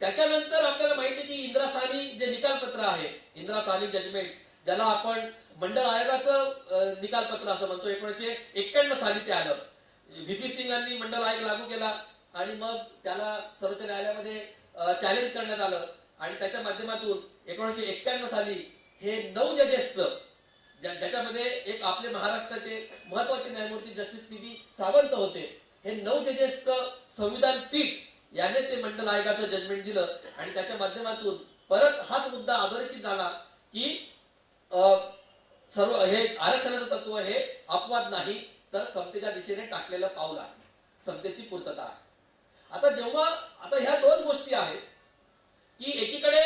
त्याच्यानंतर आपल्याला माहिती आहे की इंदिरा साहनी जे निकालपत्र आहे, इंदिरा साहनी जजमेंट, ज्याला आपण मंडल आयोगाचं निकालपत्र असं म्हणतो, 1991 साली ते आलं. व्हीपी सिंग यांनी मंडल आयोग लागू केला आणि मग त्याला सर्वोच्च न्यायालयामध्ये चॅलेंज करण्यात आलं आणि त्याच्या माध्यमातून 1991 साली हे 9 जजेसचं, ज्याच्यामध्ये एक आपले महाराष्ट्राचे महत्वाचे न्यायमूर्ती जस्टिस पी सावंत होते, हे 9 जजेसचं संविधान पीठ याने ते मंडल आयोगाचं जजमेंट दिलं आणि त्याच्या माध्यमातून परत हाच मुद्दा अधोरेखित झाला की सर्व हे आरक्षणाचं तत्व हे अपवाद नाही, तर समतेच्या दिशेने टाकलेलं पाऊल आहे, समतेची पूर्तता आहे. आता ह्या दोन गोष्टी आहेत की एकीकडे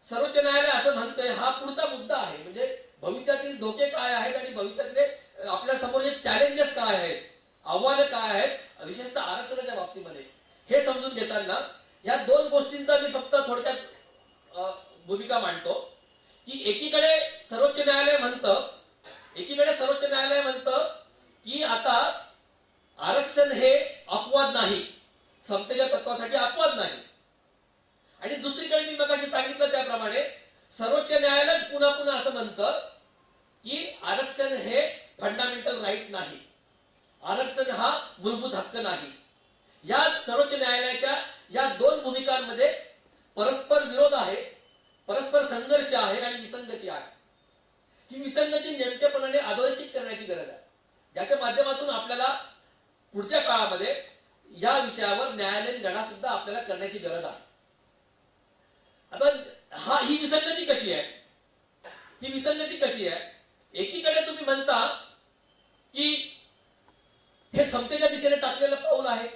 सर्वोच्च न्यायालय असं म्हणतंय, हा पुढचा मुद्दा आहे, म्हणजे भविष्यातील धोके काय आहेत आणि भविष्यातले आपल्या समोर जे चॅलेंजेस काय आहेत, आव्हानं काय आहेत, विशेषतः आरक्षणाच्या बाबतीमध्ये, हे समजून घेताना या दोन गोष्टींचा मी फक्त थोडक्यात भूमिका मांडतो की एकीकडे सर्वोच्च न्यायालय म्हणतं की आता आरक्षण हे अपवाद नाही, समतेच्या तत्वासाठी अपवाद नाही, आणि दुसरीकडे मी मगाशी सांगितलं त्याप्रमाणे सर्वोच्च न्यायालयच पुन्हा पुन्हा असं म्हणतं की आरक्षण हे फंडामेंटल राईट नाही, आरक्षण हा मूलभूत हक्क नाही. या सर्वोच्च न्यायालयाच्या या दोन भूमिकांमध्ये परस्पर विरोध आहे, परस्पर संघर्ष आहे आणि विसंगती आहे. ही विसंगती नेमकेपणाने अधोरेखित करण्याची गरज आहे, ज्याच्या माध्यमातून आपल्याला पुढच्या काळामध्ये या विषयावर न्यायालयीन लढा सुद्धा आपल्याला करण्याची गरज आहे. आता ही विसंगती कशी आहे? एकीकडे तुम्ही म्हणता की हे समतेच्या दिशेने टाकलेलं पाऊल आहे,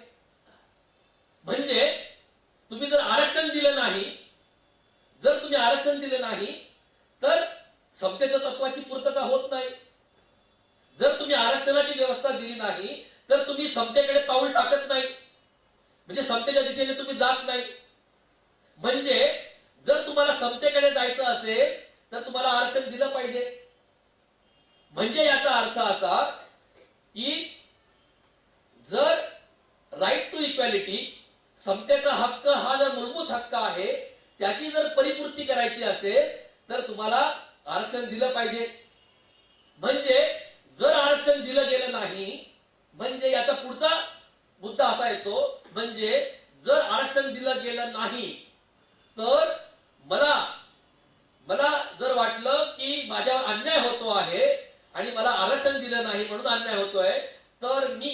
म्हणजे तुम्ही जर आरक्षण दिलं नाही तर समतेच्या तत्वाची पूर्तता होत नाही. जर तुम्ही आरक्षणाची व्यवस्था दिली नाही तर तुम्ही समतेकडे पाऊल टाकत नाही, म्हणजे समतेच्या दिशेने तुम्ही जात नाही. म्हणजे जर तुम्हाला समतेकडे जायचं असेल तर तुम्हाला आरक्षण दिलं पाहिजे. म्हणजे याचा अर्थ असा की जर राईट टू इक्वॅलिटी, समतेचा हक्क हा जर मूलभूत हक्क आहे, त्याची जर परिपूर्ती करायची असेल तर तुम्हाला आरक्षण दिलं पाहिजे. म्हणजे जर आरक्षण दिलं गेलं नाही म्हणजे याचा पुढचा मुद्दा असा येतो, म्हणजे जर आरक्षण दिलं गेलं नाही तर मला जर वाटलं की माझ्यावर अन्याय होतो आहे आणि मला आरक्षण दिलं नाही म्हणून अन्याय होतोय, तर मी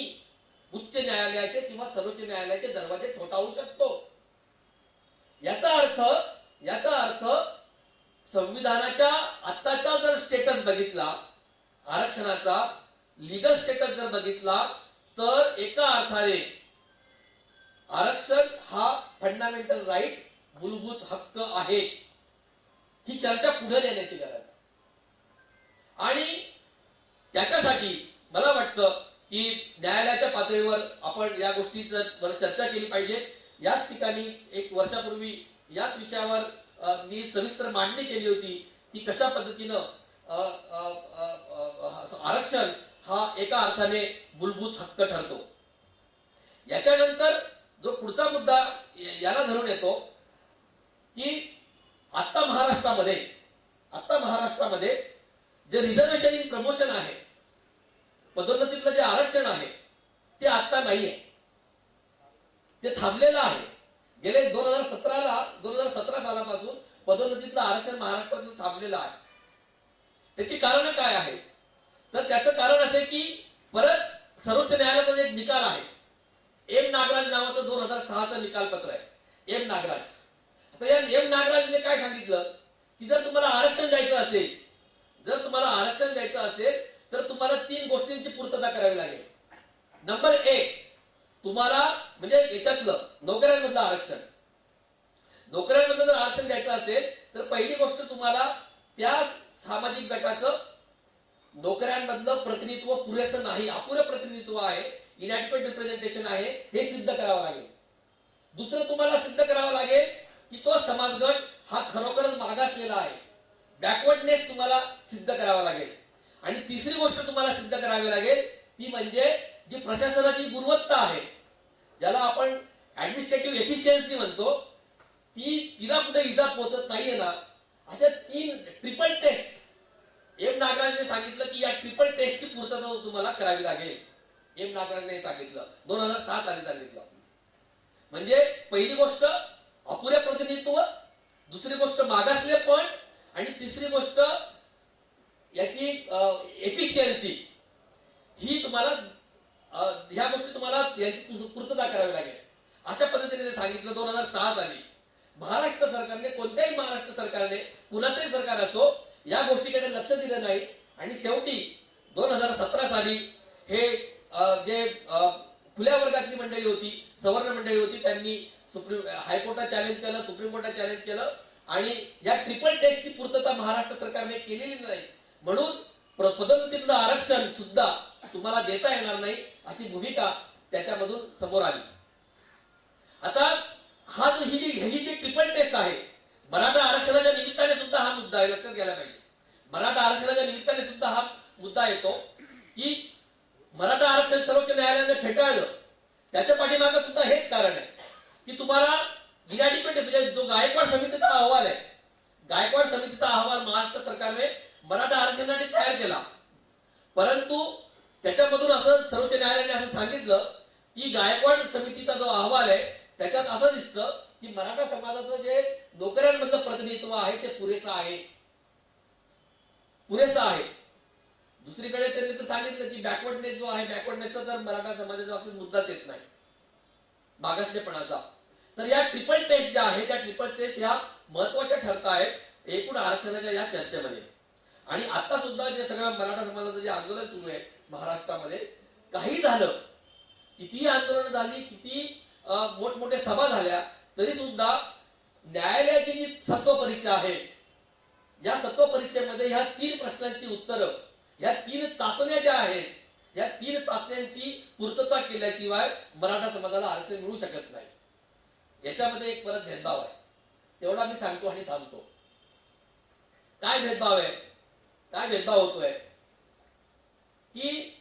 उच्च न्यायालयाचे किंवा सर्वोच्च न्यायालयाचे दरवाजे ठोठावू शकतो. याचा अर्थ संविधानाच्या आत्ताचा जर स्टेटस बघितला, आरक्षणाचा लीगल स्टेटस जर बघितला, तर एका अर्थाने आरक्षण हा फंडामेंटल राईट, मूलभूत हक्क आहे. ही चर्चा पुढे नेण्याची गरज आहे. आणि त्याच्यासाठी मला वाटतं की न्यायालयाच्या पातळीवर आपण या गोष्टीवर चर्चा केली पाहिजे. याच ठिकाणी 1 वर्षापूर्वी याच विषयावर मी सविस्तर मांडणी केली होती की कशा पद्धतीनं आरक्षण हा एका अर्थाने मूलभूत हक्क ठरतो. याच्यानंतर जो पुढचा मुद्दा याला धरून येतो की आता महाराष्ट्रामध्ये जे रिझर्वेशन इन प्रमोशन आहे, पदोन्नतीतलं जे आरक्षण आहे ते आता नाहीये, ते थांबलेलं आहे. गेले 2017 सालापासून पदोन्नतीतलं आरक्षण महाराष्ट्रात थांबलेलं आहे. त्याची कारण काय आहे? तर त्याचं कारण असे की परत सर्वोच्च न्यायालयाचा एक निकाल आहे, एम नागराज नावाचं 2006चं निकालपत्र आहे, एम नागराज. आता या एम नागराजने काय सांगितलं की जर तुम्हाला आरक्षण द्यायचं असेल तर तुम्हाला 3 गोष्टींची पूर्तता करावी लागेल. नंबर 1, तुम्हाला म्हणजे याच्यातलं नोकऱ्यांमधलं आरक्षण, नोकऱ्यांमधलं जर आरक्षण द्यायचं असेल तर पहिली गोष्ट तुम्हाला त्या सामाजिक गटाचं नोकऱ्यांमधलं प्रतिनिधित्व पुरेसं नाही, अपुरं प्रतिनिधित्व आहे, इनॅडिक्वेट रिप्रेझेंटेशन आहे, हे सिद्ध करावं लागेल. दुसरं तुम्हाला सिद्ध करावं लागेल की तो समाजगट हा खरोखरच मागासलेला आहे, बॅकवर्डनेस तुम्हाला सिद्ध करावा लागेल. आणि तिसरी गोष्ट तुम्हाला सिद्ध करावी लागेल ती म्हणजे जी प्रशासनाची गुणवत्ता आहे, ज्याला आपण ऍडमिनिस्ट्रेटिव्ह एफिशियन्सी म्हणतो, तिला कुठे इजा पोहोचत नाहीये ना, अशा 3 ट्रिपल टेस्ट एम नागराजने सांगितलं की या ट्रिपल टेस्टची पूर्तता तुम्हाला करावी लागेल. एम नागराजने सांगितलं 2006 साली सांगितलं. म्हणजे पहिली गोष्ट अपुऱ्या प्रतिनिधित्व, दुसरी गोष्ट मागासलेपण आणि तिसरी गोष्ट याची एफिशियन्सी. ही तुम्हाला ह्या गोष्टी तुम्हाला याची पूर्तता करावी लागेल अशा पद्धतीने सांगितलं 2006 साली. महाराष्ट्र सरकारने, कोणत्याही महाराष्ट्र सरकारने, कुणाचंही सरकार असो, या गोष्टीकडे लक्ष दिलं नाही. आणि शेवटी 2017 साली हे जे खुल्या वर्गातली मंडळी होती, सवर्ण मंडळी होती, त्यांनी हायकोर्टात चॅलेंज केलं, सुप्रीम कोर्टात चॅलेंज केलं आणि या ट्रिपल टेस्टची पूर्तता महाराष्ट्र सरकारने केलेली नाही, म्हणून पदोन्नतीतलं आरक्षण सुद्धा तुम्हाला देता येणार नाही अशी भूमिका त्याच्यामधून समोर आली. आता ही जी ट्रिपल टेस्ट आहे, मराठा आरक्षणाच्या निमित्ताने सुद्धा हा मुद्दा आहे, लक्षात घ्यायला पाहिजे. मराठा आरक्षणाच्या निमित्ताने सुद्धा हा मुद्दा येतो की मराठा आरक्षण सर्वोच्च न्यायालयाने फेटाळलं, त्याच्या पाठीमागे सुद्धा हेच कारण आहे की तुम्हाला इनॅडिक्वेट, म्हणजे जो गायकवाड समितीचा अहवाल आहे, गायकवाड समितीचा अहवाल महाराष्ट्र सरकारने मराठा आरक्षणासाठी तयार केला, परंतु त्याच्यामधून असं सर्वोच्च न्यायालयाने असं सांगितलं की गायकवाड समितीचा जो अहवाल आहे त्याच्यात असं दिसतं की मराठा समाजाचं जे नोकऱ्यांमधलं प्रतिनिधित्व आहे ते पुरेसं आहे. दुसरीकडे त्यांनी तर सांगितलं की बॅकवर्डनेस जो आहे, बॅकवर्डनेसचा तर मराठा समाजाच्या बाबतीत मुद्दाच येत नाही, मागासलेपणाचा. तर या ट्रिपल टेस्ट ज्या आहेत, त्या ट्रिपल टेस्ट ह्या महत्वाच्या ठरत आहेत एकूण आरक्षणाच्या या चर्चेमध्ये. आणि आता सुद्धा जे सगळं मराठा समाजाचं जे आंदोलन सुरू आहे महाराष्ट्रामध्ये, काही झालं, किती आंदोलन झाली, किती मोठमोठ्या सभा झाल्या, तरी सुद्धा न्यायालयाची जी सत्व परीक्षा आहे, या सत्व परीक्षेमध्ये ह्या 3 प्रश्नांची उत्तरं, या 3 चाचण्या ज्या आहेत, या 3 चाचण्यांची पूर्तता केल्याशिवाय मराठा समाजाला आरक्षण मिळू शकत नाही. याच्यामध्ये एक परत भेदभाव आहे, तेवढा मी सांगतो आणि थांबतो. काय भेदभाव आहे, काय भेदभाव होतोय की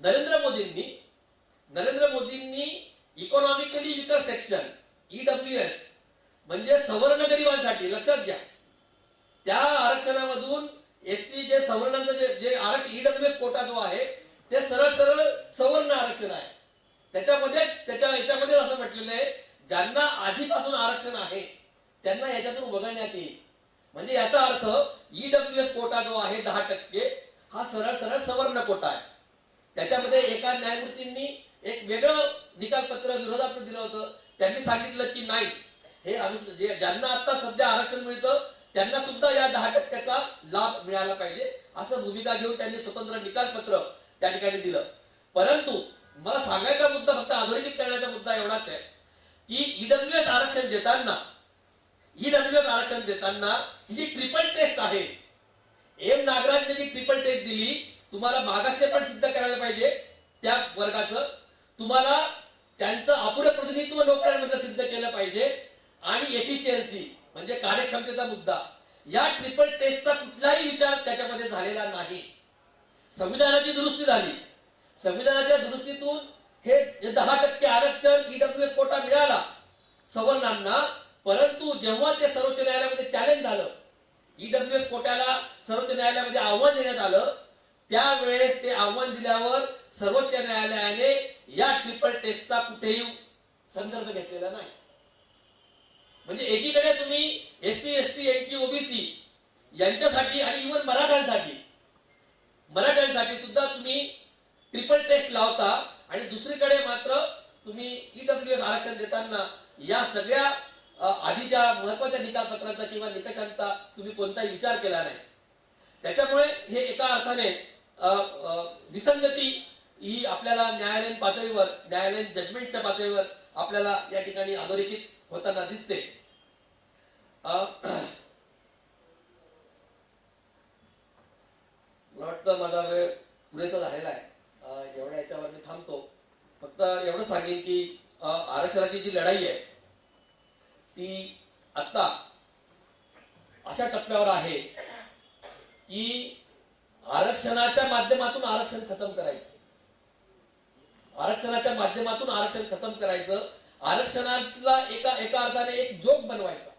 नरेंद्र मोदींनी इकॉनॉमिकली विकर सेक्शन, EWS म्हणजे सवर्ण गरिबांसाठी, लक्षात घ्या, त्या आरक्षणामधून एससी जे सवर्णांचं जे आरक्षण EWS कोटा जो आहे ते सरळ सवर्ण आरक्षण आहे. त्याच्यामध्ये असं म्हटलेलं आहे, ज्यांना आधीपासून आरक्षण आहे त्यांना याच्यातून वगळण्यात येईल. म्हणजे याचा अर्थ ईडब्ल्यूएस कोटा जो आहे 10%, हा सरळ सरळ सवर्ण कोटा आहे. त्याच्यामध्ये एका न्यायमूर्तींनी एक वेगळं निकालपत्र विरोधात दिलं होतं. त्यांनी सांगितलं की नाही, हे ज्यांना आता सध्या आरक्षण मिळतं त्यांना सुद्धा या 10%चा लाभ मिळाला पाहिजे, असं भूमिका घेऊन त्यांनी स्वतंत्र निकालपत्र त्या ठिकाणी दिलं. परंतु मला सांगायचा मुद्दा, फक्त अधोरेखित करण्याचा मुद्दा एवढाच आहे की ईडब्ल्यूएस आरक्षण देताना ही ट्रिपल टेस्ट आहे. एम नागराजने जी ट्रिपल टेस्ट दिली, तुम्हाला मागासले पण सिद्ध करायला पाहिजे त्या वर्गाचं, तुम्हाला त्यांचं अपुरं प्रतिनिधित्व नोकऱ्यांमध्ये सिद्ध केलं पाहिजे, आणि एफिशियन्सी म्हणजे कार्यक्षमतेचा मुद्दा, या ट्रिपल टेस्टचा कुठलाही विचार त्याच्यामध्ये झालेला नाही. संविधानाची दुरुस्ती झाली, संविधानाच्या दुरुस्तीतून हे 10% आरक्षण ईडब्ल्यूएस कोटा मिळाला सवर्णांना. परंतु जेव्हा ते सर्वोच्च न्यायालयामध्ये चॅलेंज झालं, ईडब्ल्यूएस कोट्याला सर्वोच्च न्यायालयामध्ये आव्हान देण्यात आलं, त्यावेळेस ते आव्हान दिल्यावर सर्वोच्च न्यायालयाने या ट्रिपल टेस्टचा कुठेही संदर्भ घेतलेला नाही. म्हणजे एकीकडे तुम्ही एससी एसटी एनटी ओबीसी यांच्यासाठी आणि इव्हन मराठ्यांसाठी सुद्धा तुम्ही ट्रिपल टेस्ट लावता, आणि दुसरीकडे मात्र तुम्ही ईडब्ल्यूएस आरक्षण देताना या सगळ्या आधीच्या महत्वाच्या निकालपत्रांचा किंवा निकषांचा तुम्ही कोणताही विचार केला नाही. त्याच्यामुळे हे एका अर्थाने विसंगती ही आपल्याला न्यायालयीन पातळीवर, न्यायालयीन जजमेंटच्या पातळीवर आपल्याला या ठिकाणी अधोरेखित होताना दिसते. मला वाटतं माझा वेळ पुरेसा झालेला आहे. एवढ्या याच्यावर मी थांबतो. फक्त एवढं सांगेन की आरक्षणाची जी लढाई आहे ती आता अशा टप्प्यावर आहे की आरक्षणाच्या माध्यमातून आरक्षण खतम करायचं, आरक्षणाच्या माध्यमातून आरक्षण खतम करायचं, आरक्षणाला एका अर्थाने एक जोक बनवायचा,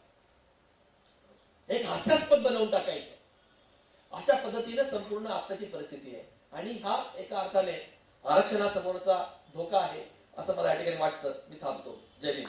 एक हास्यास्पद बनवून टाकायचं, अशा पद्धतीने संपूर्ण आताची परिस्थिती आहे. आणि हा एका अर्थाने आरक्षणासमोरचा धोका आहे असं मला या ठिकाणी वाटतं. मी थांबतो. जय हिंद.